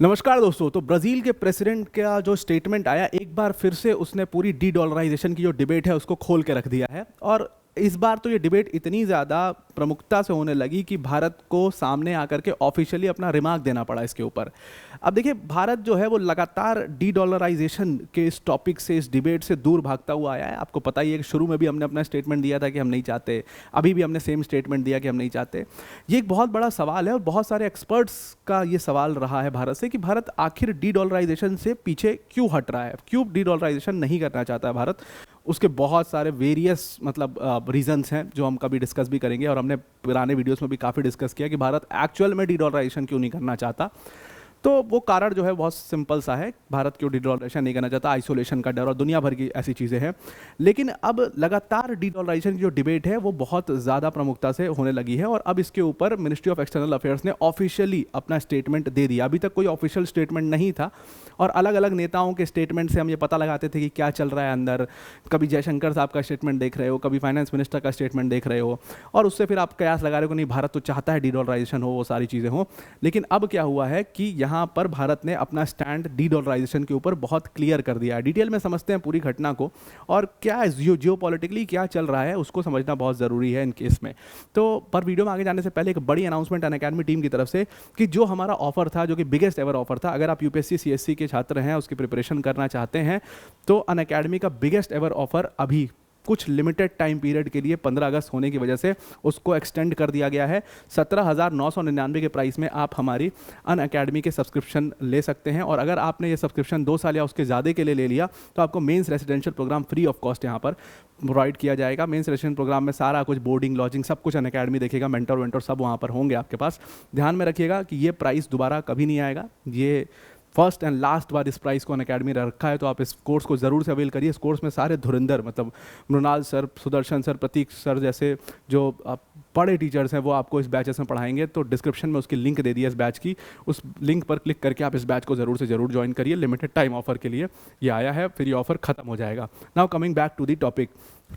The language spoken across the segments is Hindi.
नमस्कार दोस्तों। तो ब्राज़ील के प्रेसिडेंट का जो स्टेटमेंट आया, एक बार फिर से उसने पूरी डी डॉलराइजेशन की जो डिबेट है उसको खोल के रख दिया है। और इस बार तो ये डिबेट इतनी ज़्यादा प्रमुखता से होने लगी कि भारत को सामने आकर के ऑफिशियली अपना रिमार्क देना पड़ा इसके ऊपर। अब देखिए, भारत जो है वो लगातार डी डॉलराइजेशन के इस टॉपिक से, इस डिबेट से दूर भागता हुआ आया है। आपको पता ही है कि शुरू में भी हमने अपना स्टेटमेंट दिया था कि हम नहीं चाहते, अभी भी हमने सेम स्टेटमेंट दिया कि हम नहीं चाहते। ये एक बहुत बड़ा सवाल है और बहुत सारे एक्सपर्ट्स का ये सवाल रहा है भारत से कि भारत आखिर डी डॉलराइजेशन से पीछे क्यों हट रहा है, क्यों डी डॉलराइजेशन नहीं करना चाहता है भारत। उसके बहुत सारे वेरियस रीजंस हैं जो हम कभी डिस्कस भी करेंगे, और हमने पुराने वीडियोस में भी काफ़ी डिस्कस किया कि भारत एक्चुअल में डी डॉलराइजेशन क्यों नहीं करना चाहता। तो वो कारण जो है बहुत सिंपल सा है, भारत क्यों डी डॉलराइजेशन नहीं करना चाहता, आइसोलेशन का डर और दुनिया भर की ऐसी चीज़ें हैं। लेकिन अब लगातार डी डॉलराइजेशन की जो डिबेट है वो बहुत ज़्यादा प्रमुखता से होने लगी है, और अब इसके ऊपर मिनिस्ट्री ऑफ एक्सटर्नल अफेयर्स ने ऑफिशियली अपना स्टेटमेंट दे दिया। अभी तक कोई ऑफिशियल स्टेटमेंट नहीं था, और अलग अलग नेताओं के स्टेटमेंट से हम ये पता लगाते थे कि क्या चल रहा है अंदर। कभी जयशंकर साहब का स्टेटमेंट देख रहे हो, कभी फाइनेंस मिनिस्टर का स्टेटमेंट देख रहे हो, और उससे फिर आप कयास लगा रहे हो कि नहीं, भारत तो चाहता है डी डॉलराइजेशन हो, वो सारी चीज़ें हो। लेकिन अब क्या हुआ है कि यहाँ पर भारत ने अपना स्टैंड डी डॉलराइजेशन के ऊपर बहुत क्लियर कर दिया है। डिटेल में समझते हैं पूरी घटना को, और क्या जियो पॉलिटिकली क्या चल रहा है उसको समझना बहुत ज़रूरी है इन केस में। तो पर वीडियो में आगे जाने से पहले एक बड़ी अनाउंसमेंट अनअकैडमी टीम की तरफ से कि जो हमारा ऑफर था, जो कि बिगेस्ट एवर ऑफर था, अगर आप यूपीएससी सीएससी के छात्र हैं, उसकी प्रिपरेशन करना चाहते हैं, तो अनअकैडमी का बिगेस्ट एवर ऑफर अभी कुछ लिमिटेड टाइम पीरियड के लिए 15 अगस्त होने की वजह से उसको एक्सटेंड कर दिया गया है। 17,999 के प्राइस में आप हमारी अनअकैडमी के सब्सक्रिप्शन ले सकते हैं। और अगर आपने ये सब्सक्रिप्शन 2 साल या उसके ज़्यादा के लिए ले लिया तो आपको men's residential programme free of cost यहाँ पर प्रोवाइड किया जाएगा। मेंस रेसिडेंशियल प्रोग्राम में सारा कुछ, बोर्डिंग, लॉजिंग, सब कुछ अनअकैडमी देखेगा, मेंटर वेंटर सब वहाँ पर होंगे आपके पास। ध्यान में रखिएगा कि ये प्राइस दोबारा कभी नहीं आएगा। ये फर्स्ट एंड लास्ट बार इस प्राइस को अनअकैडमी ने रखा है, तो आप इस कोर्स को ज़रूर से अवेल करिए। इस कोर्स में सारे धुरंधर, मतलब मृणाल सर, सुदर्शन सर, प्रतीक सर जैसे जो बड़े टीचर्स हैं वो आपको इस बैचेस में पढ़ाएंगे। तो डिस्क्रिप्शन में उसकी लिंक दे दी है इस बैच की, उस लिंक पर क्लिक करके आप इस बैच को ज़रूर से ज़रूर ज्वाइन करिए। लिमिटेड टाइम ऑफर के लिए ये आया है, फिर ये ऑफर खत्म हो जाएगा। Now coming back to the topic.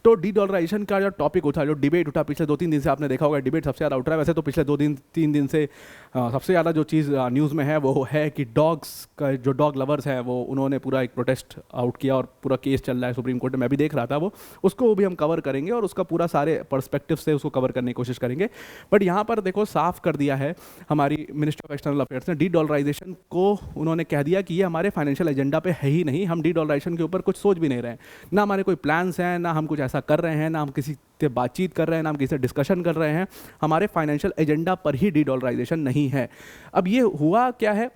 तो डी डॉलराइजेशन का जो टॉपिक उठा, जो डिबेट उठा, पिछले 2-3 दिन से आपने देखा होगा डिबेट सबसे ज़्यादा उठ रहा है। वैसे तो पिछले 2-3 दिन से सबसे ज़्यादा जो चीज़ न्यूज़ में है वो है कि डॉग्स का, जो डॉग लवर्स हैं वो, उन्होंने पूरा एक प्रोटेस्ट आउट किया और पूरा केस चल रहा है सुप्रीम कोर्ट में। मैं भी देख रहा था वो, उसको भी हम कवर करेंगे और उसका पूरा सारे पर्सपेक्टिव से उसको कवर करने की कोशिश करेंगे। बट यहाँ पर देखो, साफ कर दिया है हमारी मिनिस्ट्री ऑफ एक्सटर्नल अफेयर्स ने, डी डॉलराइजेशन को उन्होंने कह दिया कि ये हमारे फाइनेंशियल एजेंडा पे है ही नहीं। हम डी डॉलराइजेशन के ऊपर कुछ सोच भी नहीं रहे हैं, ना हमारे कोई प्लान्स हैं, ना हम कुछ ऐसा कर रहे हैं, ना हम किसी से बातचीत कर रहे हैं, ना हम किसी से डिस्कशन कर रहे हैं। हमारे फाइनेंशियल एजेंडा पर ही डी डॉलराइजेशन नहीं है। अब ये हुआ क्या है,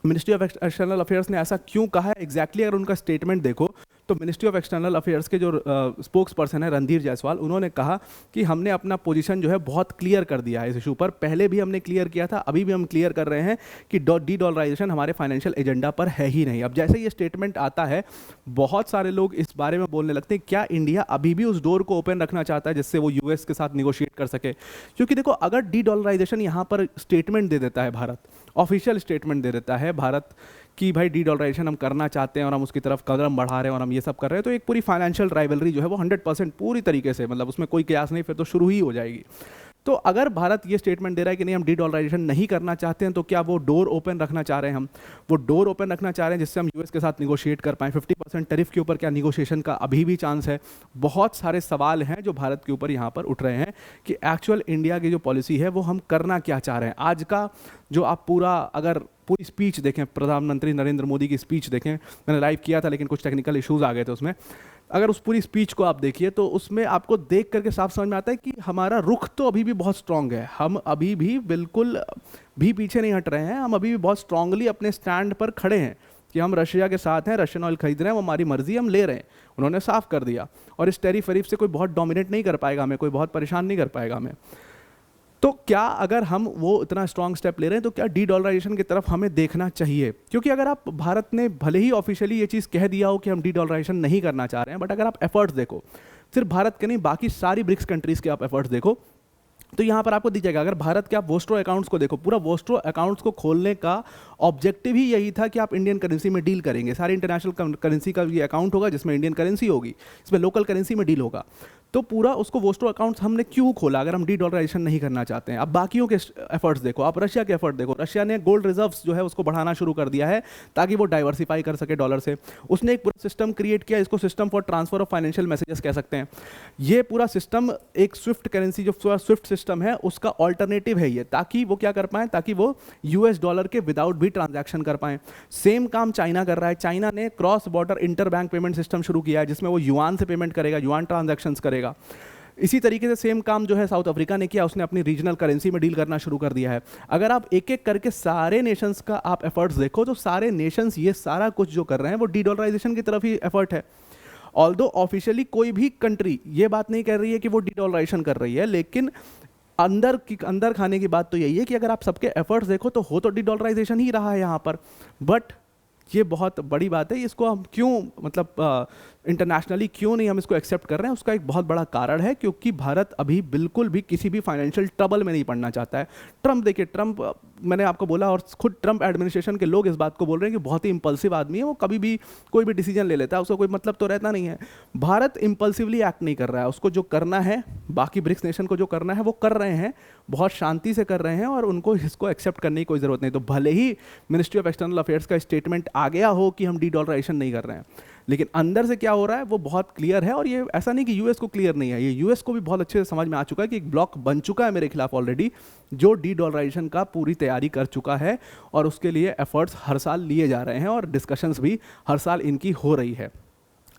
मिनिस्ट्री ऑफ एक्सटर्नल अफेयर्स ने ऐसा क्यों कहा है एग्जैक्टली, अगर उनका स्टेटमेंट देखो तो मिनिस्ट्री ऑफ एक्सटर्नल अफेयर्स के जो स्पोक्स पर्सन है रणधीर जायसवाल, उन्होंने कहा कि हमने अपना पोजीशन जो है बहुत क्लियर कर दिया है इस इशू पर। पहले भी हमने क्लियर किया था, अभी भी हम क्लियर कर रहे हैं कि डी डॉलराइजेशन हमारे फाइनेंशियल एजेंडा पर है ही नहीं। अब जैसे ये स्टेटमेंट आता है, बहुत सारे लोग इस बारे में बोलने लगते हैं क्या इंडिया अभी भी उस डोर को ओपन रखना चाहता है जिससे वो यूएस के साथ निगोशिएट कर सके। क्योंकि देखो, अगर डी डॉलराइजेशन यहाँ पर स्टेटमेंट दे देता है भारत, ऑफिशियल स्टेटमेंट दे देता है भारत कि भाई डी डॉलराइजेशन हम करना चाहते हैं और हम उसकी तरफ कदम बढ़ा रहे हैं और हम ये सब कर रहे हैं, तो एक पूरी फाइनेंशियल राइवलरी जो है वो 100% पूरी तरीके से, मतलब उसमें कोई कयास नहीं, फिर तो शुरू ही हो जाएगी। तो अगर भारत ये स्टेटमेंट दे रहा है कि नहीं, हम डी डॉलराइजेशन नहीं करना चाहते हैं, तो क्या वो डोर ओपन रखना चाह रहे हैं? हम वो डोर ओपन रखना चाह रहे हैं जिससे हम यूएस के साथ निगोशिएट कर पाएँ। 50% टैरिफ के ऊपर क्या निगोशिएशन का अभी भी चांस है? बहुत सारे सवाल हैं जो भारत के ऊपर यहाँ पर उठ रहे हैं कि एक्चुअल इंडिया की जो पॉलिसी है वो हम करना क्या चाह रहे हैं। आज का जो आप अगर पूरी स्पीच देखें, प्रधानमंत्री नरेंद्र मोदी की स्पीच देखें, मैंने लाइव किया था लेकिन कुछ टेक्निकल इश्यूज़ आ गए थे उसमें। अगर उस पूरी स्पीच को आप देखिए तो उसमें आपको देख करके साफ समझ में आता है कि हमारा रुख तो अभी भी बहुत स्ट्रांग है। हम अभी भी बिल्कुल भी पीछे नहीं हट रहे हैं, हम अभी भी बहुत स्ट्रांगली अपने स्टैंड पर खड़े हैं कि हम रशिया के साथ हैं, रशियन ऑयल खरीद रहे हैं, वो हमारी मर्जी, हम ले रहे हैं। उन्होंने साफ कर दिया, और इस टैरिफ वरीफ से कोई बहुत डोमिनेट नहीं कर पाएगा हमें, कोई बहुत परेशान नहीं कर पाएगा हमें। तो क्या अगर हम वो इतना स्ट्रॉन्ग स्टेप ले रहे हैं तो क्या डी डॉलराइजेशन की तरफ हमें देखना चाहिए? क्योंकि अगर आप, भारत ने भले ही ऑफिशियली ये चीज़ कह दिया हो कि हम डी डॉलराइजेशन नहीं करना चाह रहे हैं, बट अगर आप एफर्ट्स देखो, सिर्फ भारत के नहीं, बाकी सारी ब्रिक्स कंट्रीज़ के आप एफर्ट्स देखो, तो यहाँ पर आपको दिख जाएगा। अगर भारत के आप वोस्ट्रो अकाउंट्स को देखो, पूरा वोस्ट्रो अकाउंट्स को खोलने का ऑब्जेक्टिव ही यही था कि आप इंडियन करेंसी में डील करेंगे। सारी इंटरनेशनल करेंसी का ये अकाउंट होगा जिसमें इंडियन करेंसी होगी, इसमें लोकल करेंसी में डील होगा। तो पूरा उसको वोस्टो अकाउंट्स हमने क्यों खोला अगर हम डी डॉलराइजेशन नहीं करना चाहते हैं? अब बाकियों के एफर्ट्स देखो, आप रशिया के एफर्ट देखो, रशिया ने गोल्ड रिजर्व्स जो है उसको बढ़ाना शुरू कर दिया है ताकि वो डाइवर्सिफाई कर सके डॉलर से। उसने एक पूरा सिस्टम क्रिएट किया, इसको system for transfer of financial messages कह सकते हैं। ये पूरा सिस्टम एक स्विफ्ट करेंसी, जो स्विफ्ट सिस्टम है उसका ऑल्टरनेटिव है ये, ताकि वो क्या कर पाए, ताकि वो यूएस डॉलर के विदाउट भी ट्रांजैक्शन कर पाए। सेम काम चाइना कर रहा है। चाइना ने cross border inter bank payment system शुरू किया है जिसमें वो युआन से पेमेंट करेगा, युआन ट्रांजैक्शंस करेगा। इसी तरीके से सेम काम जो है साउथ अफ्रीका ने किया, उसने अपनी रीजनल करेंसी में डील करना शुरू कर दिया है। अगर आप एक एक करके सारे नेशंस का आप एफर्ट्स देखो तो सारे नेशंस ये सारा कुछ जो कर रहे हैं वो डी डॉलराइजेशन की तरफ ही एफर्ट है। ऑल्दो ऑफिशियली कोई भी कंट्री ये बात नहीं कर रही है कि वो डी डॉलराइजेशन कर रही है, लेकिन अंदर खाने की बात तो यही है कि अगर आप सबके एफर्ट्स देखो तो हो तो डी डॉलराइजेशन ही रहा है यहाँ पर। बट ये बहुत बड़ी बात है, इसको हम क्यों मतलब इंटरनेशनली क्यों नहीं हम इसको एक्सेप्ट कर रहे हैं, उसका एक बहुत बड़ा कारण है क्योंकि भारत अभी बिल्कुल भी किसी भी फाइनेंशियल ट्रबल में नहीं पड़ना चाहता है। ट्रंप देखिए, ट्रंप मैंने आपको बोला और खुद ट्रंप एडमिनिस्ट्रेशन के लोग इस बात को बोल रहे हैं कि बहुत ही इंपल्सिव आदमी है, वो कभी भी कोई भी डिसीजन ले लेता है, उसका कोई मतलब तो रहता नहीं है। भारत इंपल्सिवली एक्ट नहीं कर रहा है, उसको जो करना है, बाकी ब्रिक्स नेशन को जो करना है वो कर रहे हैं, बहुत शांति से कर रहे हैं और उनको इसको एक्सेप्ट करने की कोई ज़रूरत नहीं। तो भले ही मिनिस्ट्री ऑफ एक्सटर्नल अफेयर्स का स्टेटमेंट आ गया हो कि हम डी डॉलराइजेशन नहीं कर रहे हैं, लेकिन अंदर से क्या हो रहा है वो बहुत क्लियर है। और ये ऐसा नहीं कि यूएस को क्लियर नहीं है, ये यूएस को भी बहुत अच्छे से समझ में आ चुका है कि एक ब्लॉक बन चुका है मेरे खिलाफ ऑलरेडी, जो डी डॉलराइजेशन का पूरी तैयारी कर चुका है और उसके लिए एफर्ट्स हर साल लिए जा रहे हैं और डिस्कशंस भी हर साल इनकी हो रही है।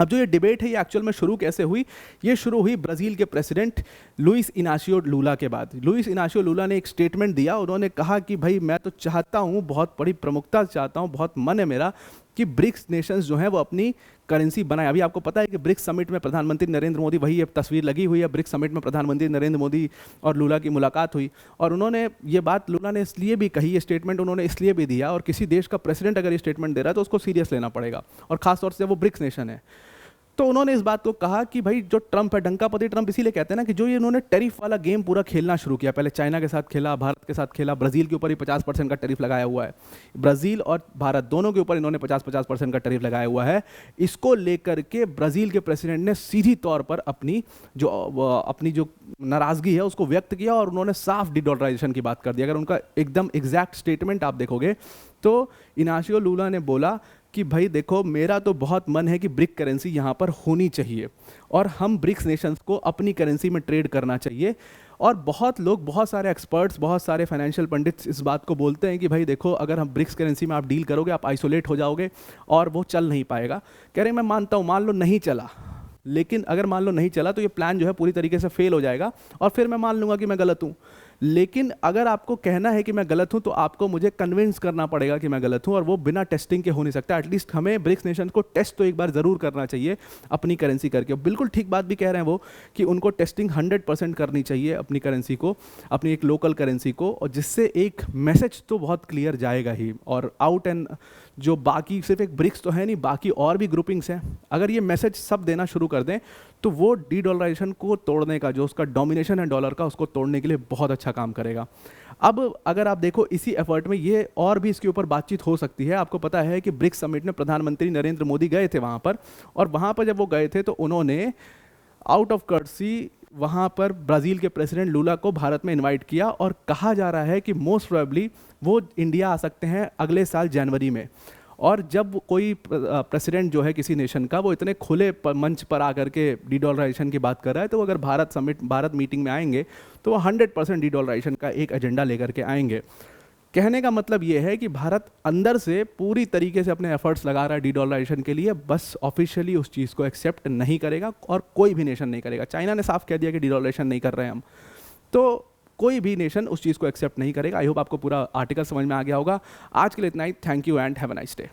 अब जो ये डिबेट है ये एक्चुअल में शुरू कैसे हुई? ये शुरू हुई ब्राज़ील के प्रेसिडेंट लुइस इनाशियो लूला के बाद। लुइस इनाशियो लूला ने एक स्टेटमेंट दिया, उन्होंने कहा कि भाई मैं तो चाहता हूँ, बहुत बड़ी प्रमुखता से चाहता हूँ, बहुत मन है मेरा कि ब्रिक्स नेशंस जो हैं वो अपनी करेंसी बनाए। अभी आपको पता है कि ब्रिक्स समिट में प्रधानमंत्री नरेंद्र मोदी, वही अब तस्वीर लगी हुई है, ब्रिक्स समिट में प्रधानमंत्री नरेंद्र मोदी और लूला की मुलाकात हुई और उन्होंने ये बात, लूला ने इसलिए भी कही, ये स्टेटमेंट उन्होंने इसलिए भी दिया, और किसी देश का प्रेसिडेंट अगर ये स्टेटमेंट दे रहा है तो उसको सीरियस लेना पड़ेगा, और खासतौर से वो ब्रिक्स नेशन है। तो उन्होंने इस बात को कहा कि भाई जो ट्रंप है, डंकापति ट्रंप इसीलिए कहते हैं ना, कि जो ये इन्होंने टैरिफ वाला गेम पूरा खेलना शुरू किया, पहले चाइना के साथ खेला, भारत के साथ खेला, ब्राज़ील के ऊपर ही 50% का टैरिफ लगाया हुआ है, ब्राज़ील और भारत दोनों के ऊपर इन्होंने 50-50% का टैरिफ लगाया हुआ है। इसको लेकर के ब्राज़ील के प्रेसिडेंट ने सीधी तौर पर अपनी जो नाराज़गी है उसको व्यक्त किया और उन्होंने साफ डी डॉलराइजेशन की बात कर दी। अगर उनका एकदम एग्जैक्ट स्टेटमेंट आप देखोगे तो इनाशियो लूला ने बोला कि भाई देखो, मेरा तो बहुत मन है कि ब्रिक करेंसी यहाँ पर होनी चाहिए और हम ब्रिक्स नेशंस को अपनी करेंसी में ट्रेड करना चाहिए। और बहुत लोग, बहुत सारे एक्सपर्ट्स, बहुत सारे फाइनेंशियल पंडित्स इस बात को बोलते हैं कि भाई देखो, अगर हम ब्रिक्स करेंसी में आप डील करोगे आप आइसोलेट हो जाओगे और वो चल नहीं पाएगा। कह रहे हैं मैं मानता हूँ, मान लो नहीं चला, लेकिन अगर मान लो नहीं चला तो ये प्लान जो है पूरी तरीके से फेल हो जाएगा और फिर मैं मान लूँगा कि मैं गलत हूँ। लेकिन अगर आपको कहना है कि मैं गलत हूं तो आपको मुझे कन्विंस करना पड़ेगा कि मैं गलत हूं, और वो बिना टेस्टिंग के हो नहीं सकता। एटलीस्ट हमें ब्रिक्स नेशन को टेस्ट तो एक बार ज़रूर करना चाहिए अपनी करेंसी करके। बिल्कुल ठीक बात भी कह रहे हैं वो कि उनको टेस्टिंग 100% करनी चाहिए अपनी करेंसी को, अपनी एक लोकल करेंसी को, और जिससे एक मैसेज तो बहुत क्लियर जाएगा ही। और आउट एंड जो बाकी सिर्फ एक ब्रिक्स तो है नहीं, बाकी और भी ग्रुपिंग्स हैं, अगर ये मैसेज सब देना शुरू कर दें तो वो डी डॉलराइजेशन को तोड़ने का, जो उसका डोमिनेशन है डॉलर का, उसको तोड़ने के लिए बहुत अच्छा काम करेगा। अब अगर आप देखो इसी एफर्ट में ये और भी इसके ऊपर बातचीत हो सकती है। आपको पता है कि ब्रिक्स समिट में प्रधानमंत्री नरेंद्र मोदी गए थे वहाँ पर, और वहाँ पर जब वो गए थे तो उन्होंने आउट ऑफ कर्टसी वहाँ पर ब्राज़ील के प्रेसिडेंट लूला को भारत में इनवाइट किया, और कहा जा रहा है कि मोस्ट प्रोबेबली वो इंडिया आ सकते हैं अगले साल जनवरी में। और जब कोई प्रेसिडेंट जो है किसी नेशन का, वो इतने खुले मंच पर आकर के डी डॉलराइजेशन की बात कर रहा है, तो अगर भारत मीटिंग में आएंगे तो वो 100% डी डॉलराइजेशन का एक एजेंडा लेकर के आएंगे। कहने का मतलब ये है कि भारत अंदर से पूरी तरीके से अपने एफर्ट्स लगा रहा है डी डॉलराइजेशन के लिए, बस ऑफिशियली उस चीज़ को एक्सेप्ट नहीं करेगा और कोई भी नेशन नहीं करेगा। चाइना ने साफ कह दिया कि डी डॉलराइजेशन नहीं कर रहे हैं हम, तो कोई भी नेशन उस चीज़ को एक्सेप्ट नहीं करेगा। आई होप आपको पूरा आर्टिकल समझ में आ गया होगा। आज के लिए इतना ही। Thank you and have a nice day.